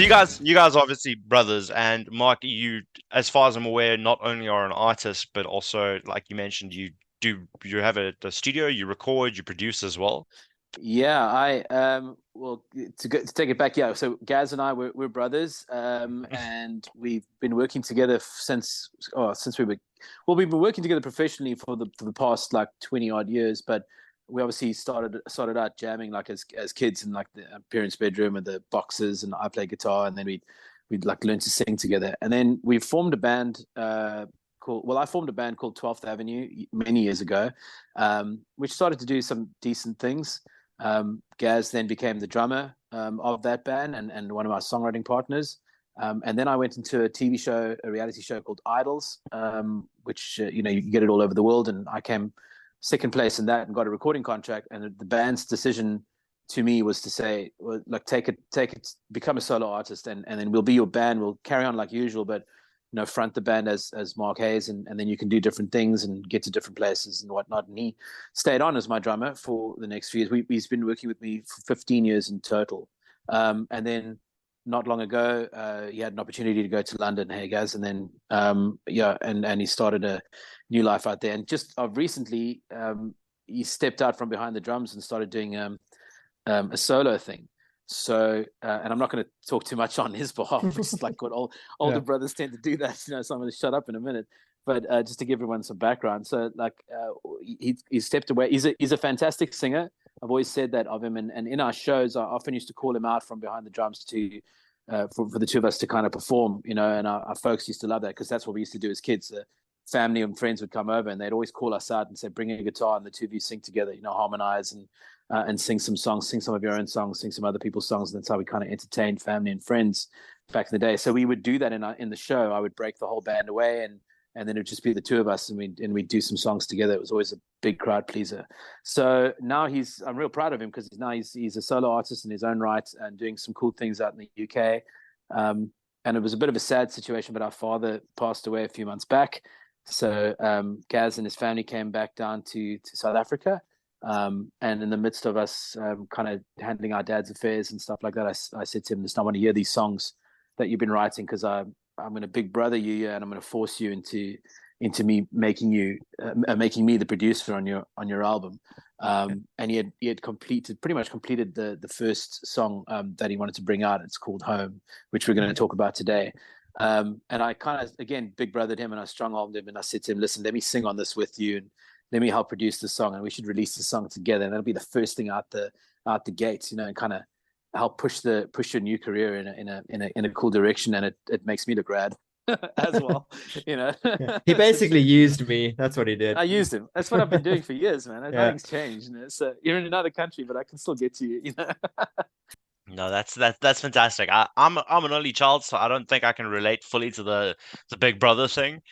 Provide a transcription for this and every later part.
you guys obviously brothers, and Mark, you, as far as I'm aware, not only are an artist, but also, like you mentioned, you have a studio, you record, you produce as well. Yeah, I well to take it back, yeah. So Gaz and I we're brothers, and we've been working together since we've been working together professionally for the past like 20 odd years, but we obviously started out jamming like as kids in like the parents' bedroom and the boxes, and I play guitar, and then we'd like learn to sing together, and then we formed a band I formed a band called 12th Avenue many years ago, which started to do some decent things. Gaz then became the drummer of that band and one of my songwriting partners. And then I went into a TV show, a reality show called Idols, which you get it all over the world. And I came second place in that and got a recording contract. And the band's decision to me was to say, well, like take it, become a solo artist, and then we'll be your band. We'll carry on like usual, but front the band as Mark Haze, and then you can do different things and get to different places and whatnot. And he stayed on as my drummer for the next few years. He's been working with me for 15 years in total. And then not long ago, he had an opportunity to go to London, hey guys, and then and he started a new life out there. And just recently, he stepped out from behind the drums and started doing a solo thing. So, and I'm not going to talk too much on his behalf, which is like what older brothers tend to do that. So I'm going to shut up in a minute. But just to give everyone some background, so like he stepped away. He's a fantastic singer. I've always said that of him, and in our shows, I often used to call him out from behind the drums to for the two of us to kind of perform, and our folks used to love that because that's what we used to do as kids. Family and friends would come over and they'd always call us out and say, "Bring a guitar," and the two of you sing together, harmonize and sing some songs, sing some of your own songs, sing some other people's songs. And that's how we kind of entertained family and friends back in the day. So we would do that in the show. I would break the whole band away, and then it would just be the two of us, and we'd do some songs together. It was always a big crowd pleaser. So now I'm real proud of him because now he's a solo artist in his own right and doing some cool things out in the UK. And it was a bit of a sad situation, but our father passed away a few months back. So Gaz and his family came back down to South Africa. And in the midst of us kind of handling our dad's affairs and stuff like that, I said to him, "Listen, I want to hear these songs that you've been writing because I'm going to big brother you, and I'm going to force you into me making me the producer on your album." And he had pretty much completed the first song that he wanted to bring out. It's called Home, which we're going to talk about today. And I kind of again big brothered him, and I strong-armed him, and I said to him, "Listen, let me sing on this with you, and let me help produce the song, and we should release the song together, and that'll be the first thing out the gates, and kind of help push your new career in a cool direction, and it makes me look rad as well, Yeah. He basically used me. That's what he did. I used him. That's what I've been doing for years, man. Nothing's changed. So you're in another country, but I can still get to you. No, that's fantastic. I'm an only child, so I don't think I can relate fully to the big brother thing.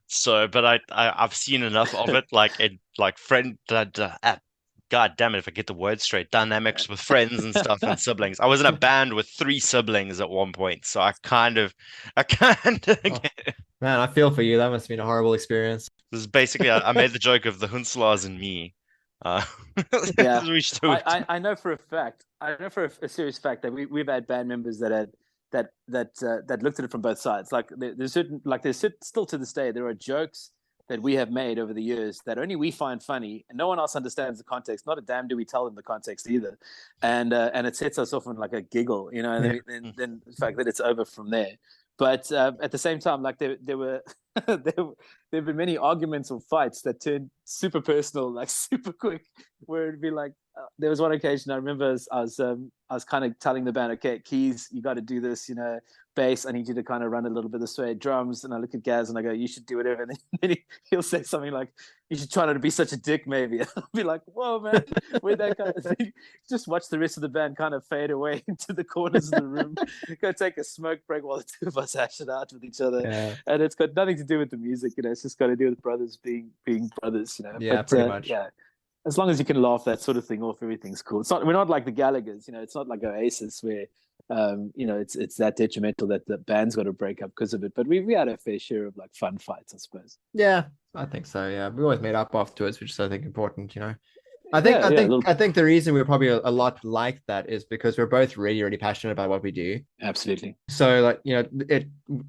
So, but I've seen enough of it, God damn it, if I get the word straight, dynamics with friends and stuff and siblings. I was in a band with 3 siblings at one point, so I kind of get it. Man, I feel for you. That must have been a horrible experience. This is basically I made the joke of the Hunslas and me. Yeah, I know for a fact. I know for a serious fact that we've had band members that looked at it from both sides. Like there's still to this day there are jokes that we have made over the years that only we find funny, and no one else understands the context. Not a damn do we tell them the context either, and it sets us off on like a giggle, and then the fact that it's over from there. But at the same time, like there were there've been many arguments or fights that turned super personal, like super quick, where it'd be like there was one occasion I remember I was kind of telling the band, okay, keys, you got to do this, bass, I need you to kind of run a little bit this way, drums, and I look at Gaz and I go, you should do whatever, and then he'll say something like, you should try not to be such a dick, maybe. I'll be like, whoa, man, where'd that kind of thing? Just watch the rest of the band kind of fade away into the corners of the room, go take a smoke break while the two of us hash it out with each other. Yeah. And it's got nothing to do with the music, it's just got to do with brothers being brothers, Yeah, but, pretty much. Yeah. As long as you can laugh that sort of thing off, everything's cool. We're not like the Gallaghers, it's not like Oasis where it's that detrimental that the band's got to break up because of it. But we had a fair share of like fun fights, I suppose. Yeah, I think so. Yeah, we always made up afterwards, which is I think important. I think the reason we're probably a lot like that is because we're both really, really passionate about what we do. Absolutely. So like,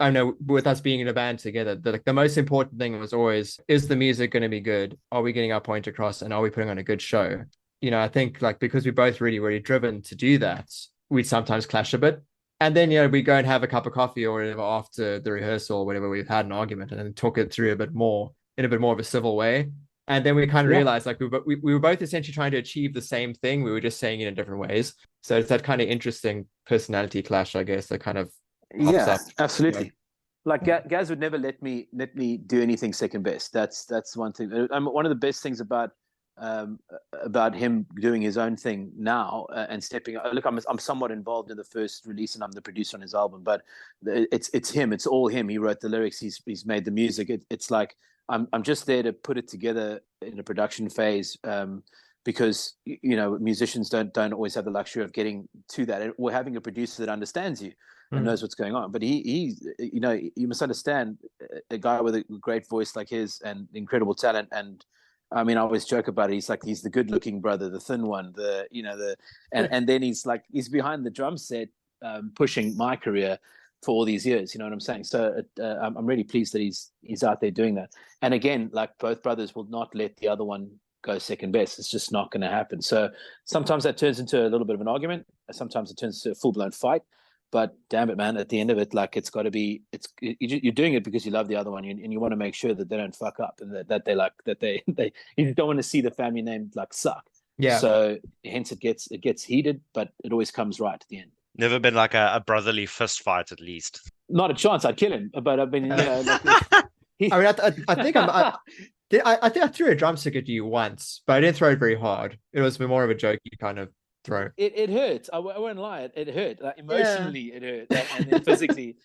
I know with us being in a band together, the most important thing was always, is the music going to be good? Are we getting our point across, and are we putting on a good show? I think like because we're both really, really driven to do that, we sometimes clash a bit. And then, we go and have a cup of coffee or whatever after the rehearsal or whatever, we've had an argument, and then talk it through a bit more in a bit more of a civil way. And then we kind of realized like we were both essentially trying to achieve the same thing. We were just saying it in different ways. So it's that kind of interesting personality clash, I guess, that kind of pops up. Absolutely. Like Gaz would never let me do anything second best. That's one thing. One of the best things about him doing his own thing now and stepping. Look, I'm somewhat involved in the first release, and I'm the producer on his album. But it's him. It's all him. He wrote the lyrics. He's made the music. It's like I'm just there to put it together in a production phase. Because musicians don't always have the luxury of getting to that, or having a producer that understands you and knows what's going on. But he you must understand, a guy with a great voice like his and incredible talent. And I mean, I always joke about it. He's the good-looking brother, the thin one, and then he's behind the drum set, pushing my career for all these years. You know what I'm saying? So I'm really pleased that he's out there doing that. And again, like, both brothers will not let the other one go second best. It's just not going to happen. So sometimes that turns into a little bit of an argument. Sometimes it turns into a full-blown fight. But damn it, man, at the end of it, like, it's got to be, you're doing it because you love the other one, and you want to make sure that they don't fuck up, and that you don't want to see the family name like suck. Yeah. So hence it gets heated, but it always comes right at the end. Never been like a brotherly fist fight, at least. Not a chance. I'd kill him. But I've been, I mean, I think I think I threw a drumstick at you once, but I didn't throw it very hard. It was more of a jokey kind of throw. It hurt. I won't lie. It hurt. Like, emotionally, it hurt, and then physically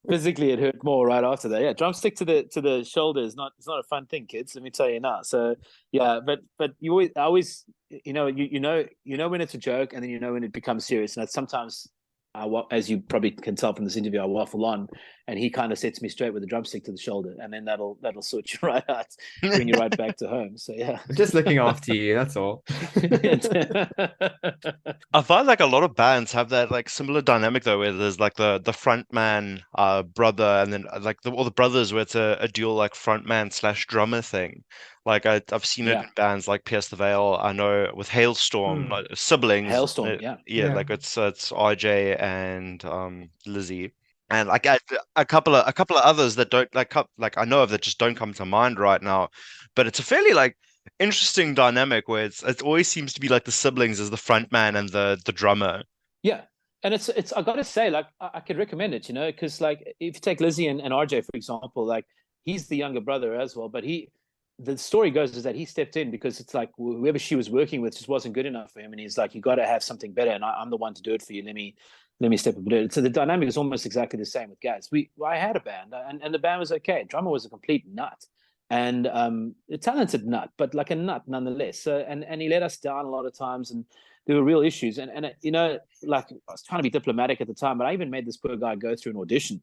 it hurt more right after that. Yeah, drumstick to the shoulder is not. It's not a fun thing, kids. Let me tell you now. So yeah, but you always you know when it's a joke, and then you know when it becomes serious. And sometimes, as you probably can tell from this interview, I waffle on, and he kind of sets me straight with a drumstick to the shoulder, and then that'll sort you right out, bring you right back to home. So yeah, I'm just looking after you. That's all. I find like a lot of bands have that like similar dynamic though, where there's like the front man brother, and then like all the brothers, where it's a dual like front man / drummer thing. Like I've seen it in bands like Pierce the Veil. I know with Hailstorm, like siblings. Hailstorm, yeah. Like it's RJ and Lizzie, and like a couple of others that don't like I know of that just don't come to mind right now. But it's a fairly like interesting dynamic where it always seems to be like the siblings as the front man and the drummer. Yeah. And it's I gotta say, like, I could recommend it, because like if you take Lizzie and RJ, for example, like, he's the younger brother as well, but the story goes is that he stepped in because it's like whoever she was working with just wasn't good enough for him, and he's like, you got to have something better, and I'm the one to do it for you. Let me step up and do it. So the dynamic is almost exactly the same with Gaz. I had a band, and the band was okay. Drummer was a complete nut, and a talented nut, but like a nut nonetheless. So and he let us down a lot of times, and there were real issues. And like, I was trying to be diplomatic at the time, but I even made this poor guy go through an audition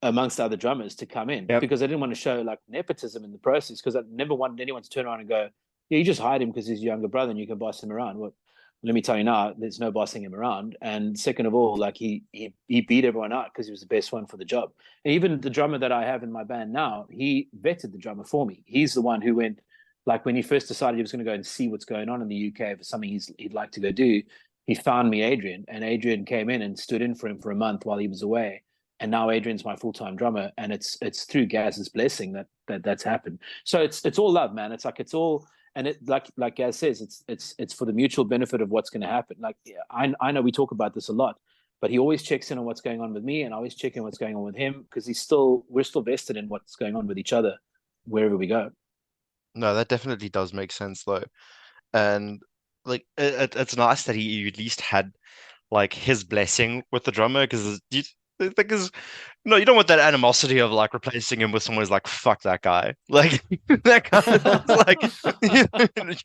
amongst other drummers to come in, because I didn't want to show like nepotism in the process, because I never wanted anyone to turn around and go, yeah, you just hired him because he's your younger brother and you can boss him around. Well, let me tell you now, there's no bossing him around. And second of all, like, he beat everyone out because he was the best one for the job. And even the drummer that I have in my band now, he vetted the drummer for me. He's the one who went, like, when he first decided he was going to go and see what's going on in the UK for something he'd like to go do, he found me Adrian, and Adrian came in and stood in for him for a month while he was away. And now Adrian's my full-time drummer, and it's through Gaz's blessing that's happened. So it's all love, man. It's like, it's all, and it like Gaz says, it's for the mutual benefit of what's going to happen. Like, I know we talk about this a lot, but he always checks in on what's going on with me, and I always check in what's going on with him, because we're still vested in what's going on with each other wherever we go. No, that definitely does make sense though, and like it's nice that he at least had like his blessing with the drummer, because you don't want that animosity of like replacing him with someone who's like, fuck that guy. Like, that guy, like,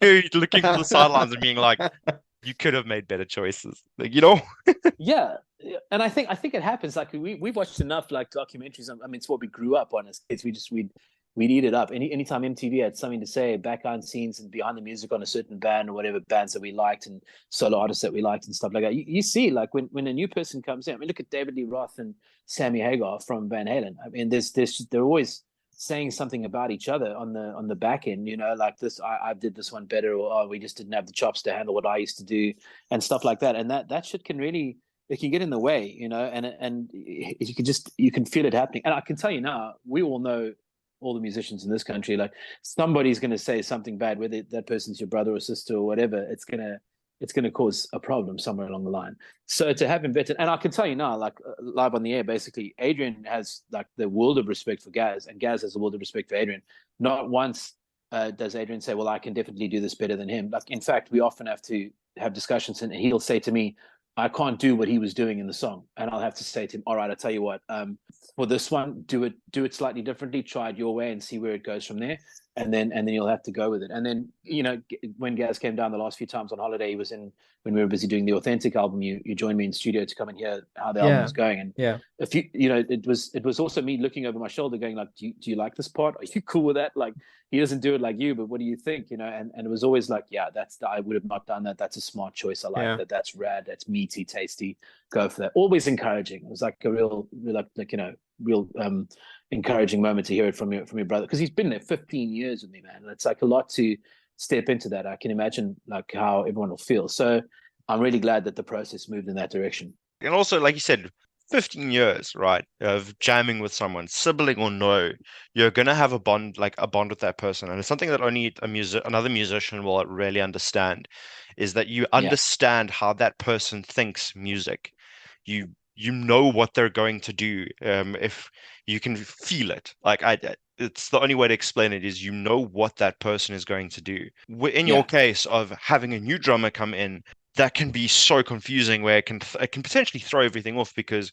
you're looking from the sidelines and being like, you could have made better choices. Like, Yeah. And I think it happens. Like, we've watched enough like documentaries. I mean, it's what we grew up on as kids. we'd eat it up. Anytime MTV had something to say, background scenes and behind the music on a certain band or whatever bands that we liked and solo artists that we liked and stuff like that. You see, like when a new person comes in, I mean, look at David Lee Roth and Sammy Hagar from Van Halen. I mean, they're always saying something about each other on the back end, you know, like this, I did this one better, or oh, we just didn't have the chops to handle what I used to do and stuff like that. And that shit can really, it can get in the way, you know, and you can feel it happening. And I can tell you now, we all know, all the musicians in this country, like somebody's going to say something bad, whether that person's your brother or sister or whatever, it's going to cause a problem somewhere along the line. So to have him vetted, and I can tell you now, like live on the air, basically, Adrian has like the world of respect for Gaz, and Gaz has the world of respect for Adrian. Not once does Adrian say, well, I can definitely do this better than him. Like, in fact, we often have to have discussions, and he'll say to me, I can't do what he was doing in the song. And I'll have to say to him, all right, I'll tell you what, for this one, do it slightly differently, try it your way and see where it goes from there. And then you'll have to go with it. And then, you know, when Gaz came down the last few times on holiday, he was in, when we were busy doing the Authentic album, you joined me in studio to come and hear how the album was going. And if you know, it was also me looking over my shoulder going like, do you like this part? Are you cool with that? Like, he doesn't do it like you, but what do you think? You know, and it was always like, yeah, I would have not done that. That's a smart choice. I like that. That's rad. That's meaty, tasty. Go for that. Always encouraging. It was like a real like, you know, real encouraging moment to hear it from your brother, because he's been there 15 years with me, man. And it's like a lot to step into that. I can imagine like how everyone will feel. So I'm really glad that the process moved in that direction. And also, like you said, 15 years, right, of jamming with someone, sibling or no, you're gonna have a bond with that person. And it's something that only another musician will really understand, is that you understand how that person thinks music. You know what they're going to do. If you can feel it, it's the only way to explain it, is you know what that person is going to do. In your case of having a new drummer come in, that can be so confusing, where it can potentially throw everything off, because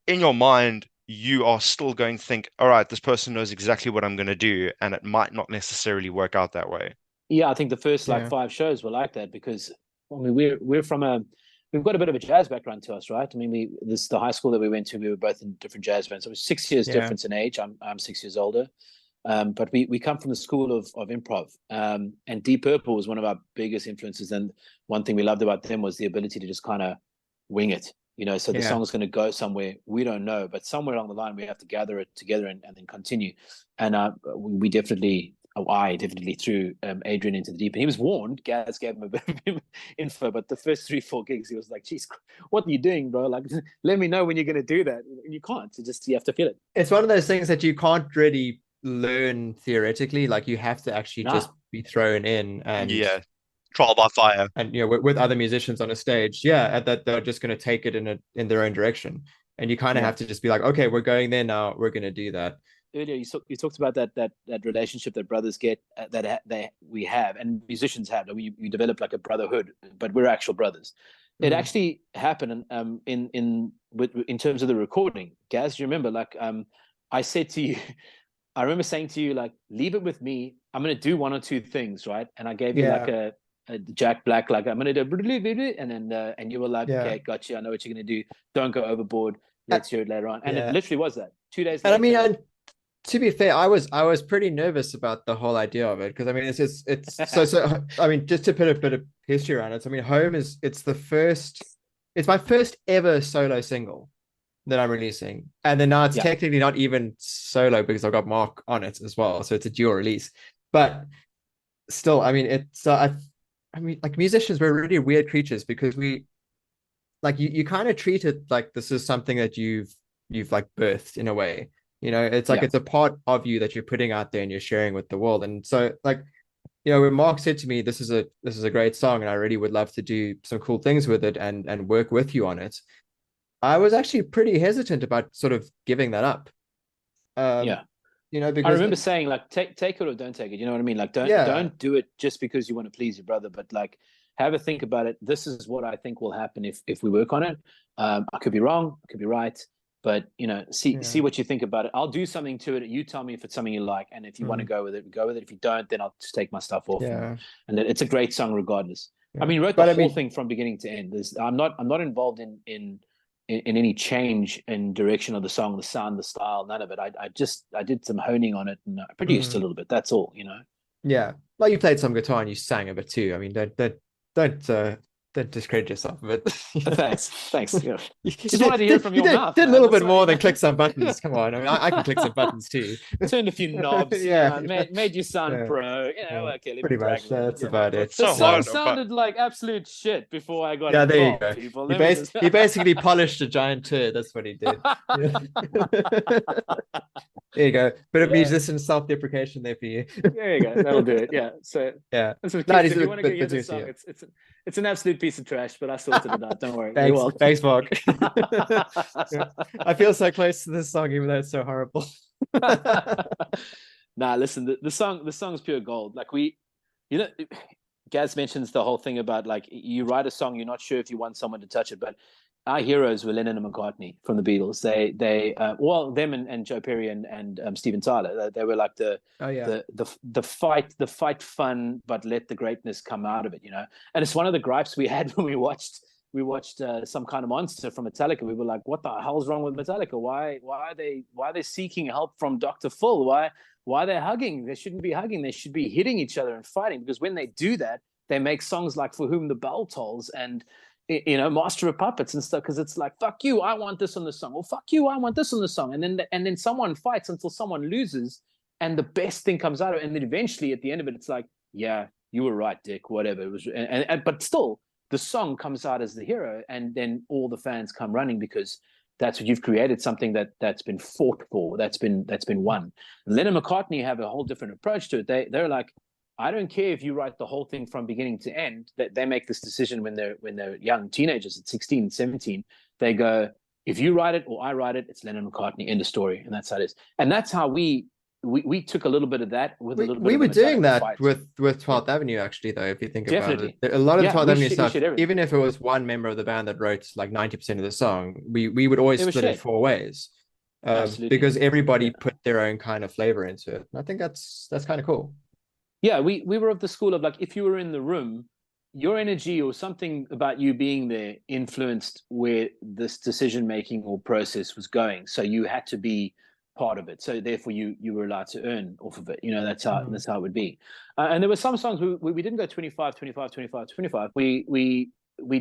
in your mind you are still going to think, all right, this person knows exactly what I'm going to do, and it might not necessarily work out that way. Yeah, I think the first like 5 shows were like that, because I mean we've got a bit of a jazz background to us, right? I mean, the high school that we went to, we were both in different jazz bands. So it was 6 years difference in age. I'm 6 years older. But we come from the school of improv, and Deep Purple was one of our biggest influences. And one thing we loved about them was the ability to just kind of wing it, you know. So the song is going to go somewhere we don't know, but somewhere along the line we have to gather it together and then continue. And I definitely threw Adrian into the deep end. He was warned. Gaz gave him a bit of info, but the first 3-4 gigs, he was like, "Geez, what are you doing, bro? Like, let me know when you're going to do that." And you can't. You have to feel it. It's one of those things that you can't really learn theoretically. Like, you have to actually just be thrown in and trial by fire. And, you know, with other musicians on a stage, that they're just going to take it in their own direction, and you kind of have to just be like, okay, we're going there now, we're going to do that. Earlier you talked about that relationship that brothers get, that we have and musicians have, that we develop like a brotherhood, but we're actual brothers. It actually happened in terms of the recording. Gaz, do you remember, like I said to you, I remember saying to you, like, leave it with me, I'm going to do 1 or 2 things, right? And I gave you like a Jack Black, like, I'm going to do, and then and you were like, okay, got you, I know what you're going to do, don't go overboard, let's hear it later on. And it literally was that 2 days later. And I mean, to be fair, I was pretty nervous about the whole idea of it, because I mean, it's so I mean, just to put a bit of history around it, I mean, Home it's my first ever solo single that I'm releasing, and then now it's technically not even solo because I've got Mark on it as well, so it's a dual release. But still, I mean, it's I mean, like, musicians, we're really weird creatures, because we, like, you kind of treat it like this is something that you've like birthed in a way. You know, it's like it's a part of you that you're putting out there and you're sharing with the world. And so, like, you know, when Mark said to me, this is a great song and I really would love to do some cool things with it and work with you on it, I was actually pretty hesitant about sort of giving that up. You know, because I remember saying, like, take it or don't take it. You know what I mean? Like, don't do it just because you want to please your brother, but like, have a think about it. This is what I think will happen if we work on it. I could be wrong, I could be right. But, you know, see what you think about it. I'll do something to it. You tell me if it's something you like. And if you want to go with it, go with it. If you don't, then I'll just take my stuff off. And it's a great song regardless. I mean, wrote the whole thing from beginning to end. I'm not involved in in any change in direction of the song, the sound, the style, none of it. I did some honing on it and I produced a little bit. That's all, you know. Yeah, like you played some guitar and you sang a bit too. I mean, don't discredit yourself a bit. Thanks. Yeah. You Just wanted to hear from your mouth. Did a Man. little That's bit what more than click some buttons. Come on, I mean, I can click some buttons too. Turned a few knobs. Yeah, made you sound yeah, pro. You know, yeah. okay, let Pretty me brag much. a little bit. That's Yeah. about it. It's The so song hard, but sounded like absolute shit before I got Yeah, there you involved, go. people. He basically polished a giant turd. That's what he did. Yeah. There you go. Bit of Yeah. musician self-deprecation there for you. There you go. That'll do it. Yeah. So Yeah. so No, kids, if you want to go hear this song, yeah. it's an absolute piece of trash, but I sorted it out. Don't worry. Thanks, You're thanks, Mark. Yeah. I feel so close to this song, even though it's so horrible. Nah, listen, the song's pure gold. Like you know, Gaz mentions the whole thing about like you write a song, you're not sure if you want someone to touch it, but our heroes were Lennon and McCartney from the Beatles. They well, them and Joe Perry and Steven Tyler. They were like the Oh yeah. the fight fun, but let the greatness come out of it, you know. And it's one of the gripes we had when we watched Some Kind of Monster from Metallica. We were like, what the hell's wrong with Metallica? Why are they seeking help from Dr. Phil? Why are they hugging? They shouldn't be hugging. They should be hitting each other and fighting, because when they do that, they make songs like For Whom the Bell Tolls and, you know, Master of Puppets and stuff, because it's like, fuck you, I want this on the song. Well, fuck you, I want this on the song. And then someone fights until someone loses and the best thing comes out of it. And then eventually at the end of it, it's like, yeah, you were right, Dick, whatever. It was, but still, the song comes out as the hero, and then all the fans come running because that's what you've created, something that's been fought for, that's been won. Lennon and McCartney have a whole different approach to it. They're like, I don't care if you write the whole thing from beginning to end. That they make this decision when they're young teenagers at 16, 17. They go, if you write it or I write it, it's Lennon and McCartney, end of story, and that's how it is. And that's how we took a little bit of that with a little bit. We of were doing that fight. with 12th Avenue, actually, though, if you think Definitely. about it. A lot of Yeah, 12th we Avenue should- we stuff, should everything. even if it was one member of the band that wrote like 90% of the song, we would always It was split it shared. 4 ways. Absolutely. Because everybody Yeah. put their own kind of flavor into it. And I think that's kind of cool. Yeah, we were of the school of like, if you were in the room, your energy or something about you being there influenced where this decision making or process was going. So you had to be part of it. So therefore you were allowed to earn off of it. You know, that's how it would be. And there were some songs we didn't go 25, 25, 25, 25. We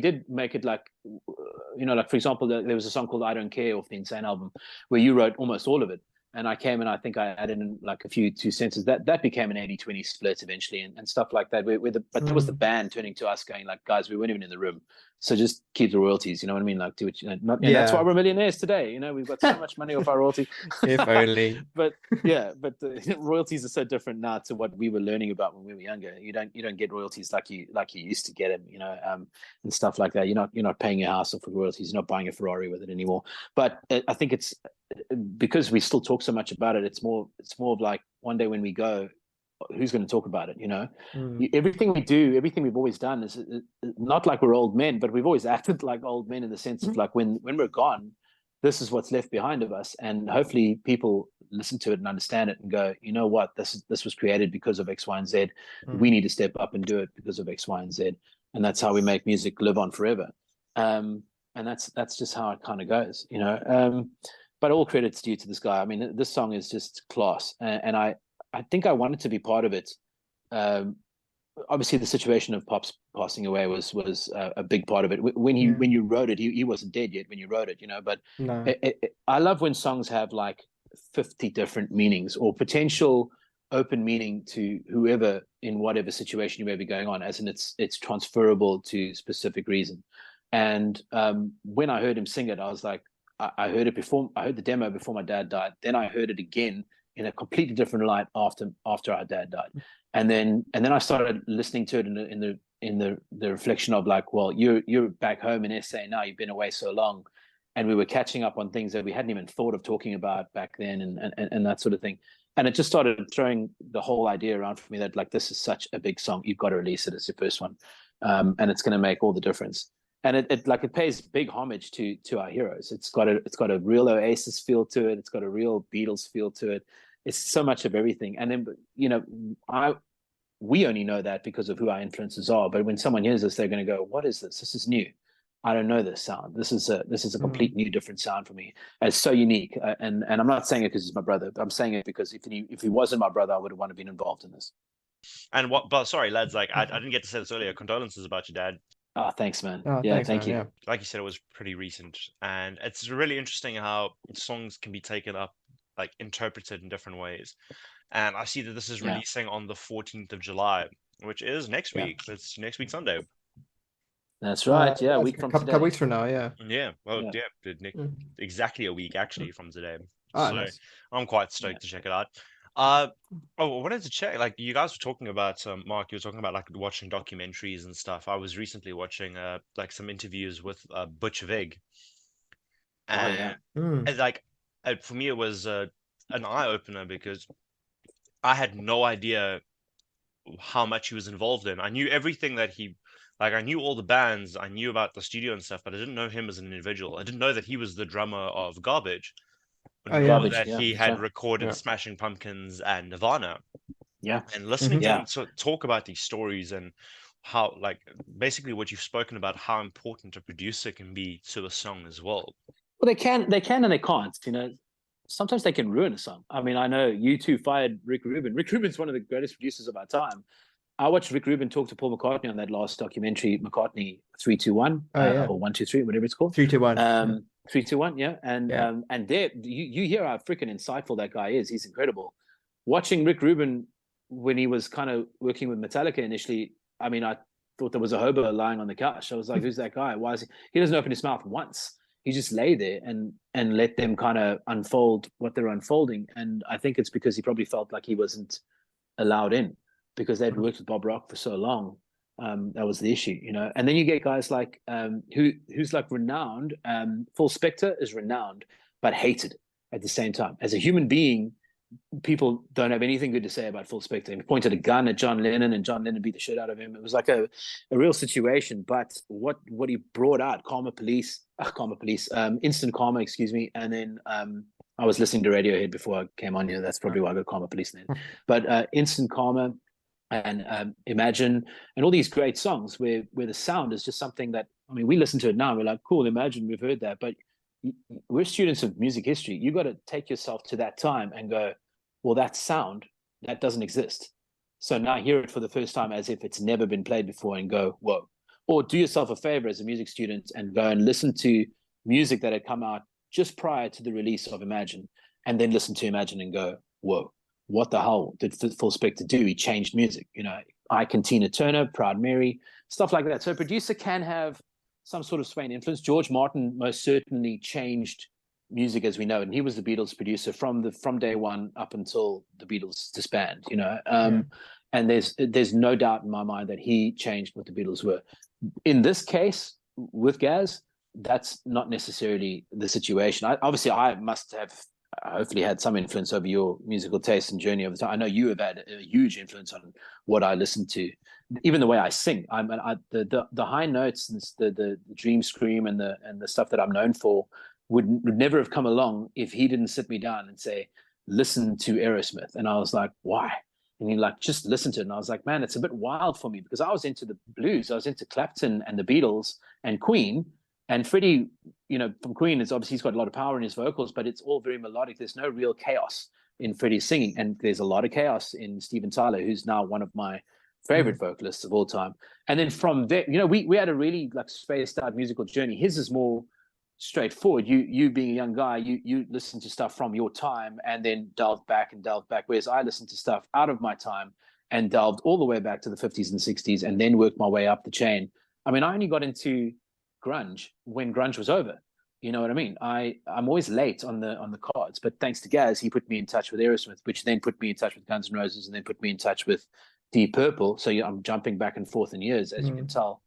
did make it like, you know, like for example, there was a song called I Don't Care off the Insane album where you wrote almost all of it. And I came and I think I added in like a few 2 sentences. That became an 80-20 split eventually and stuff like that. But that was the band turning to us going like, guys, we weren't even in the room. So just keep the royalties, you know what I mean? Like do what you know. And that's why we're millionaires today. You know, we've got so much money off our royalty. If only. But the royalties are so different now to what we were learning about when we were younger. You don't get royalties like you used to get them, you know, and stuff like that. You're not paying your house off for royalties. You're not buying a Ferrari with it anymore. But I think it's because we still talk so much about it. It's more of like one day when we go, who's going to talk about it? You know, everything we do, everything we've always done is not like we're old men, but we've always acted like old men in the sense of like when we're gone, this is what's left behind of us, and hopefully people listen to it and understand it and go, you know what, this was created because of X, Y, and Z. We need to step up and do it because of X, Y, and Z, and that's how we make music live on forever. And that's just how it kind of goes, you know. But all credit's due to this guy. I mean, this song is just class, and I think I wanted to be part of it. Obviously, the situation of Pop's passing away was a big part of it. When you wrote it, he wasn't dead yet when you wrote it, you know. But No. I love when songs have like 50 different meanings or potential open meaning to whoever in whatever situation you may be going on, as in it's transferable to specific reason. And when I heard him sing it, I was like, I heard it before. I heard the demo before my dad died. Then I heard it again in a completely different light after our dad died, and then I started listening to it in the reflection of like, well, you're back home in SA now. You've been away so long, and we were catching up on things that we hadn't even thought of talking about back then, and that sort of thing. And it just started throwing the whole idea around for me that like, this is such a big song. You've got to release it as your first one, and it's going to make all the difference. And it pays big homage to our heroes. It's got a real Oasis feel to it. It's got a real Beatles feel to it. It's so much of everything. And then, you know, we only know that because of who our influences are. But when someone hears us, they're going to go, "What is this? This is new." I don't know this sound. This is a complete new different sound for me. It's so unique, and I'm not saying it because he's my brother. I'm saying it because if he wasn't my brother, I would have wanted to be involved in this. And but sorry, lads, like I didn't get to say this earlier. Condolences about your dad. Oh, thanks, man. Oh, Yeah, thanks, thank man. you. Yeah. Like you said, it was pretty recent, and it's really interesting how songs can be taken up, like interpreted in different ways. And I see that this is Yeah. releasing on the 14th of July, which is next Yeah. week. It's next week Sunday. That's right. Yeah, a That's week from couple today. weeks from now. Yeah. Yeah, well, Yeah. exactly a week actually from today. Oh, So nice. I'm quite stoked to check it out. I wanted to check, like you guys were talking about, Mark, you were talking about like watching documentaries and stuff. I was recently watching like some interviews with Butch Vig, Oh yeah. and like for me it was an eye opener because I had no idea how much he was involved in. I knew everything that I knew all the bands, I knew about the studio and stuff, but I didn't know him as an individual. I didn't know that he was the drummer of Garbage, Oh, nor yeah. that Yeah, he that's had right. recorded Yeah. Smashing Pumpkins and Nirvana. Yeah. And listening to Yeah. him talk about these stories and how, like, basically what you've spoken about, how important a producer can be to a song as well. Well, they can and they can't. You know, sometimes they can ruin a song. I mean, I know U2 fired Rick Rubin. Rick Rubin's one of the greatest producers of our time. I watched Rick Rubin talk to Paul McCartney on that last documentary, McCartney 3-2-1, or 1-2-3, whatever it's called. 3-2-1. 3-2-1, yeah. And there you hear how freaking insightful that guy is. He's incredible. Watching Rick Rubin when he was kind of working with Metallica initially, I mean, I thought there was a hobo lying on the couch. I was like, who's that guy? Why is he doesn't open his mouth once. He just lay there and let them kind of unfold what they're unfolding. And I think it's because he probably felt like he wasn't allowed in because they'd worked with Bob Rock for so long. That was the issue, you know. And then you get guys like who's like renowned. Phil Spector is renowned, but hated at the same time. As a human being, people don't have anything good to say about Phil Spector. He pointed a gun at John Lennon, and John Lennon beat the shit out of him. It was like a real situation. But what he brought out, Instant Karma, excuse me, and then I was listening to Radiohead before I came on here. That's probably why I got Karma Police then. But Instant Karma and Imagine and all these great songs where the sound is just something that, I mean, we listen to it now, we're like, cool, Imagine, we've heard that, but we're students of music history. You got to take yourself to that time and go, well, that sound, that doesn't exist. So now hear it for the first time as if it's never been played before and go, whoa. Or do yourself a favor as a music student and go and listen to music that had come out just prior to the release of Imagine, and then listen to Imagine and go, whoa, what the hell did Phil Spector do? He changed music, you know, I Can Tina Turner, Proud Mary, stuff like that. So a producer can have some sort of swaying influence. George Martin most certainly changed music as we know it, and he was the Beatles producer from day one up until the Beatles disband, you know. And there's no doubt in my mind that he changed what the Beatles were. In this case, with Gaz, that's not necessarily the situation. Obviously, I must have hopefully had some influence over your musical taste and journey over time. I know you have had a huge influence on what I listen to, even the way I sing. The high notes and the dream scream and the stuff that I'm known for would never have come along if he didn't sit me down and say, listen to Aerosmith. And I was like, why? And he like, just listen to it. And I was like, man, it's a bit wild for me because I was into the blues. I was into Clapton and the Beatles and Queen. And Freddie, you know, from Queen, is obviously he's got a lot of power in his vocals, but it's all very melodic. There's no real chaos in Freddie's singing. And there's a lot of chaos in Steven Tyler, who's now one of my favorite vocalists of all time. And then from there, you know, we had a really like spaced out musical journey. His is more straightforward. You being a young guy, you listen to stuff from your time and then delved back, whereas I listened to stuff out of my time and delved all the way back to the 50s and 60s and then worked my way up the chain. I mean, I only got into grunge when grunge was over. You know what I mean? I'm always late on the cards, but thanks to Gaz, he put me in touch with Aerosmith, which then put me in touch with Guns N' Roses, and then put me in touch with Deep Purple. So I'm jumping back and forth in years, as you can tell.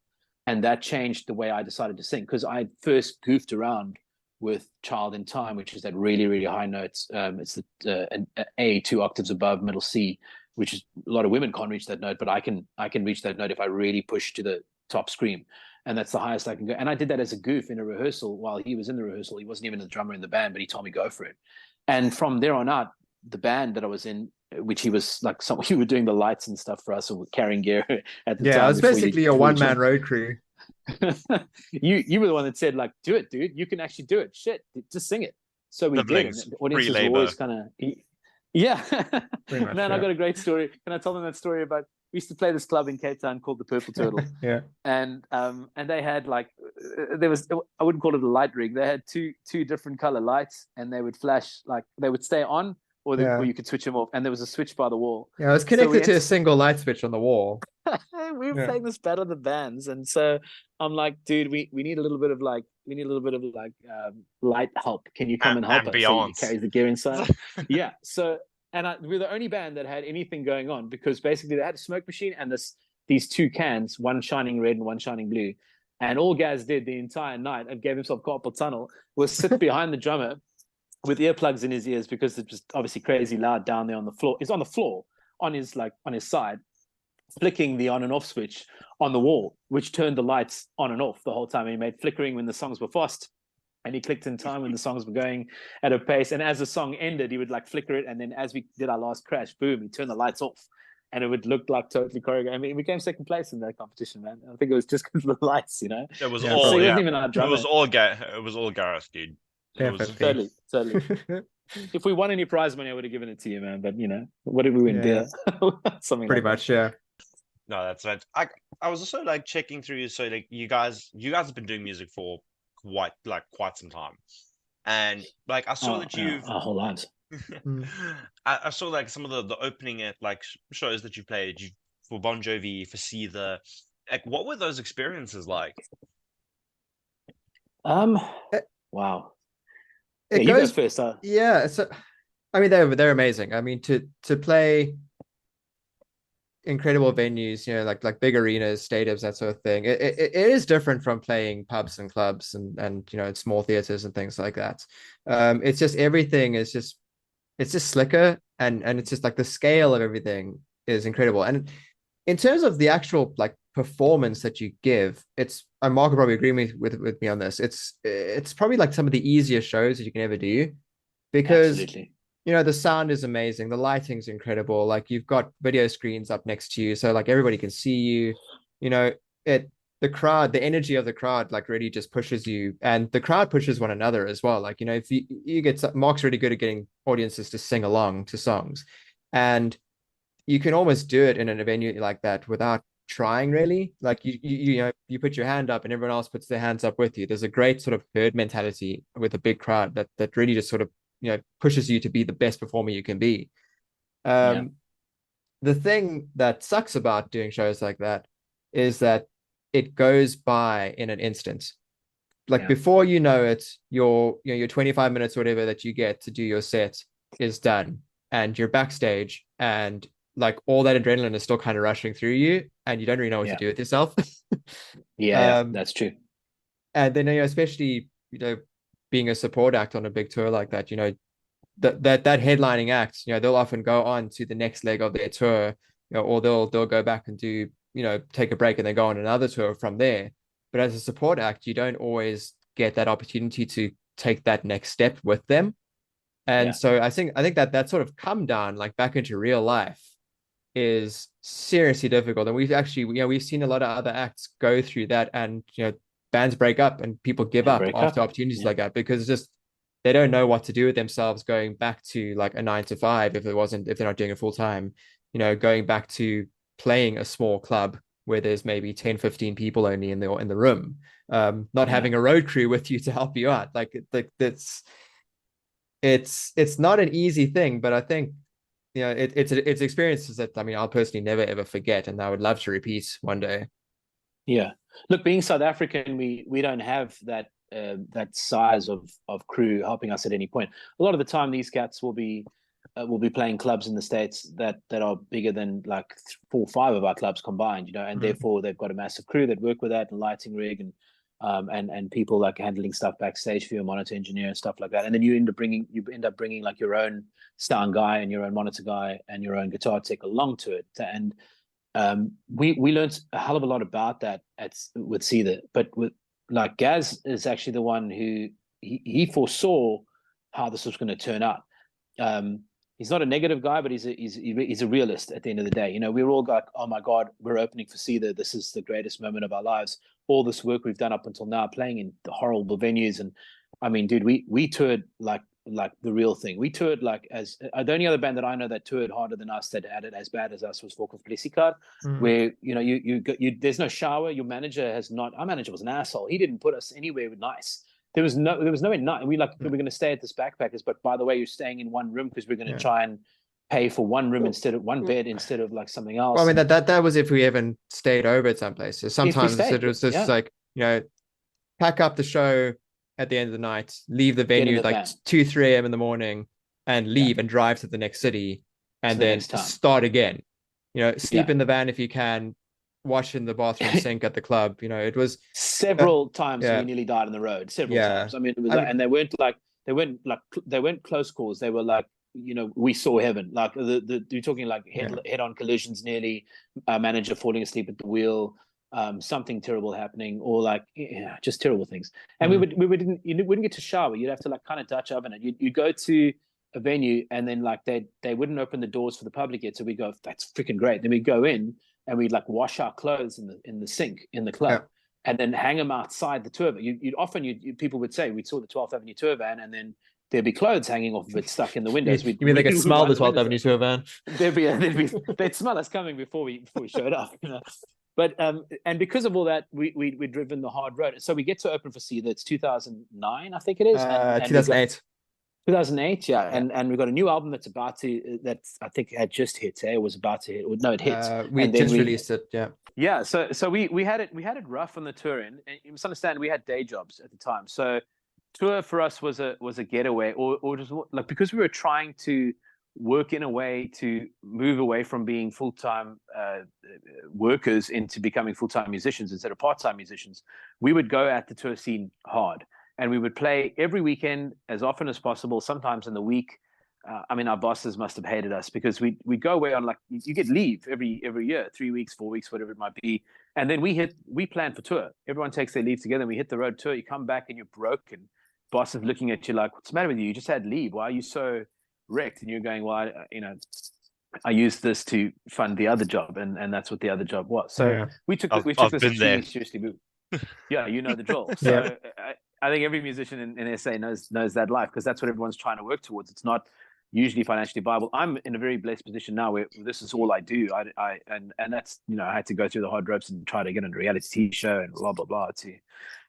And that changed the way I decided to sing, because I first goofed around with Child in Time, which is that really, really high notes. It's an A 2 octaves above middle C, which is a lot of women can't reach that note, but I can reach that note if I really push to the top scream. And that's the highest I can go. And I did that as a goof in a rehearsal while he was in the rehearsal. He wasn't even the drummer in the band, but he told me go for it. And from there on out, the band that I was in, which he was like, we were doing the lights and stuff for us, or carrying gear at the time. Yeah, it was basically a one-man road crew. you were the one that said like, do it, dude. You can actually do it. Shit, just sing it. So we did, and Siblings, the free audiences were labor. always kind of, yeah. Pretty much, Man, I yeah. got a great story. Can I tell them that story about? We used to play this club in Cape Town called the Purple Turtle, Yeah. and they had like there was, I wouldn't call it a light rig. They had two different color lights, and they would flash, like they would stay on, or Yeah. you could switch them off, and there was a switch by the wall. Yeah, it was So we connected to a single light switch on the wall. we were Yeah. playing this battle of the bands, and so I'm like, dude, we need a little bit of like light help. Can you come and help us? So he Ambiance. carries the gear inside. Yeah. So we're the only band that had anything going on, because basically they had a smoke machine and these two cans, one shining red and one shining blue. And all Gaz did the entire night and gave himself carpal tunnel was sit behind the drummer with earplugs in his ears, because it was obviously crazy loud down there on the floor. It's on the floor on his side, flicking the on and off switch on the wall, which turned the lights on and off the whole time. And he made flickering when the songs were fast, and he clicked in time when the songs were going at a pace. And as the song ended, he would like flicker it. And then as we did our last crash, boom, he turned the lights off. And it would look like totally choreographed. I mean, we came second place in that competition, man. I think it was just because of the lights, you know. It was Yeah, all, So he yeah. wasn't even our It drummer. was all Gareth, dude. It was Definitely. Totally. If we won any prize money, I would have given it to you, man. But you know, what did we win? Yeah. Beer, something Pretty like much, yeah. no, that's right. I was also like checking through. So like you guys have been doing music for quite some time, and like I saw that you've our whole lives. I saw like some of the opening at like shows that you played for Bon Jovi, for Seether. Like, what were those experiences like? Wow. It You goes go first. Yeah, so I mean they're amazing. I mean to play incredible venues, you know, like big arenas, stadiums, that sort of thing. It is different from playing pubs and clubs and you know, small theaters and things like that. It's just everything is just, it's just slicker, and it's just like the scale of everything is incredible. And in terms of the actual like performance that you give, it's, and Mark will probably agree with me on this. It's probably like some of the easiest shows that you can ever do, because Absolutely. you know, the sound is amazing, the lighting's incredible, like you've got video screens up next to you, so like everybody can see you, you know, the crowd, the energy of the crowd like really just pushes you, and the crowd pushes one another as well. Like, you know, if you get Mark's really good at getting audiences to sing along to songs, and you can almost do it in an venue like that without trying really. Like you know, you put your hand up and everyone else puts their hands up with you. There's a great sort of herd mentality with a big crowd that really just sort of, you know, pushes you to be the best performer you can be. The thing that sucks about doing shows like that is that it goes by in an instant. Like before you know it, your 25 minutes or whatever that you get to do your set is done, and you're backstage, and like all that adrenaline is still kind of rushing through you, and you don't really know what to do with yourself. That's true. And then, you know, especially, you know, being a support act on a big tour like that, you know, that headlining act, you know, they'll often go on to the next leg of their tour, you know, or they'll go back and do, you know, take a break and then go on another tour from there. But as a support act, you don't always get that opportunity to take that next step with them. And so I think that sort of come down like back into real life is seriously difficult. And we've actually, you know, we've seen a lot of other acts go through that, and you know, bands break up and people give up after opportunities like that, because just they don't know what to do with themselves going back to like a 9 to 5 if they're not doing it full time, you know, going back to playing a small club where there's maybe 10-15 people only in the room, not having a road crew with you to help you out. Like it's not an easy thing, but I think, you know, it's experiences that, I mean, I'll personally never ever forget, and I would love to repeat one day. Yeah, look, being South African, we don't have that size of crew helping us at any point. A lot of the time, these cats will be playing clubs in the States that are bigger than like 4 or 5 of our clubs combined, you know, and therefore they've got a massive crew that work with that, and lighting rig, and people like handling stuff backstage for your monitor engineer and stuff like that. And then you end up bringing like your own sound guy and your own monitor guy and your own guitar tech along to it. And we learned a hell of a lot about that with Seether, but with like Gaz is actually the one who he foresaw how this was going to turn out. He's not a negative guy, but he's a realist at the end of the day. You know, we were all like, oh my God, we're opening for Seether. This is the greatest moment of our lives. all this work we've done up until now, playing in the horrible venues. And I mean, dude, we toured like the real thing. We toured like as the only other band that I know that toured harder than us, that had it as bad as us, was Folk of Blessikar, where you there's no shower. Your manager has not. Our manager was an asshole. He didn't put us anywhere nice. There was nowhere nice. We're going to stay at this backpackers, but by the way, you're staying in one room because we're going to try and pay for one room instead of one bed instead of like something else. Well, I mean that was if we even stayed over at some places. Sometimes it was just like, pack up the show at the end of the night, leave the venue like 2-3 a.m. in the morning, and leave and drive to the next city, and then start again. Sleep in the van if you can, wash in the bathroom sink at the club. It was several times we nearly died on the road. Several times. I mean, it was and they weren't close calls. They were like, we saw heaven. Like you're talking like head-on collisions, nearly manager falling asleep at the wheel, something terrible happening, or like just terrible things. And you wouldn't get to shower. You'd have to like kind of Dutch oven it. You go to a venue and then like they wouldn't open the doors for the public yet. So we go, that's freaking great. Then we go in and we'd like wash our clothes in the sink in the club. And then hang them outside the tour van. People would say, we saw the 12th Avenue tour van, and then there'd be clothes hanging off of it stuck in the windows. You mean they could smell the 12th Avenue tour van? They'd smell us coming before we showed up. But and because of all that, we'd driven the hard road. So we get to open for Seether. It's 2009, I think it is. 2008. 2008, and we've got a new album that's I think had just hit. It was about to hit. No, it hit. We just released it. Yeah. So we had it rough on the tour, and you must understand we had day jobs at the time. So tour for us was a getaway, or just like, because we were trying to work in a way to move away from being full-time workers into becoming full-time musicians instead of part-time musicians. We would go at the tour scene hard. And we would play every weekend as often as possible, sometimes in the week. I mean, our bosses must have hated us because we go away on like, you get leave every year, 3 weeks, 4 weeks, whatever it might be. And then we plan for tour. Everyone takes their leave together and we hit the road tour. You come back and you're broke, and boss is looking at you like, what's the matter with you? You just had leave. Why are you so wrecked? And you're going, well, I used this to fund the other job. And that's what the other job was. So we took this extremely seriously. Yeah, you know the drill. So I think every musician in SA knows that life, because that's what everyone's trying to work towards. It's not usually financially viable. I'm in a very blessed position now where this is all I do. And that's, I had to go through the hard ropes and try to get on a reality TV show and blah blah blah to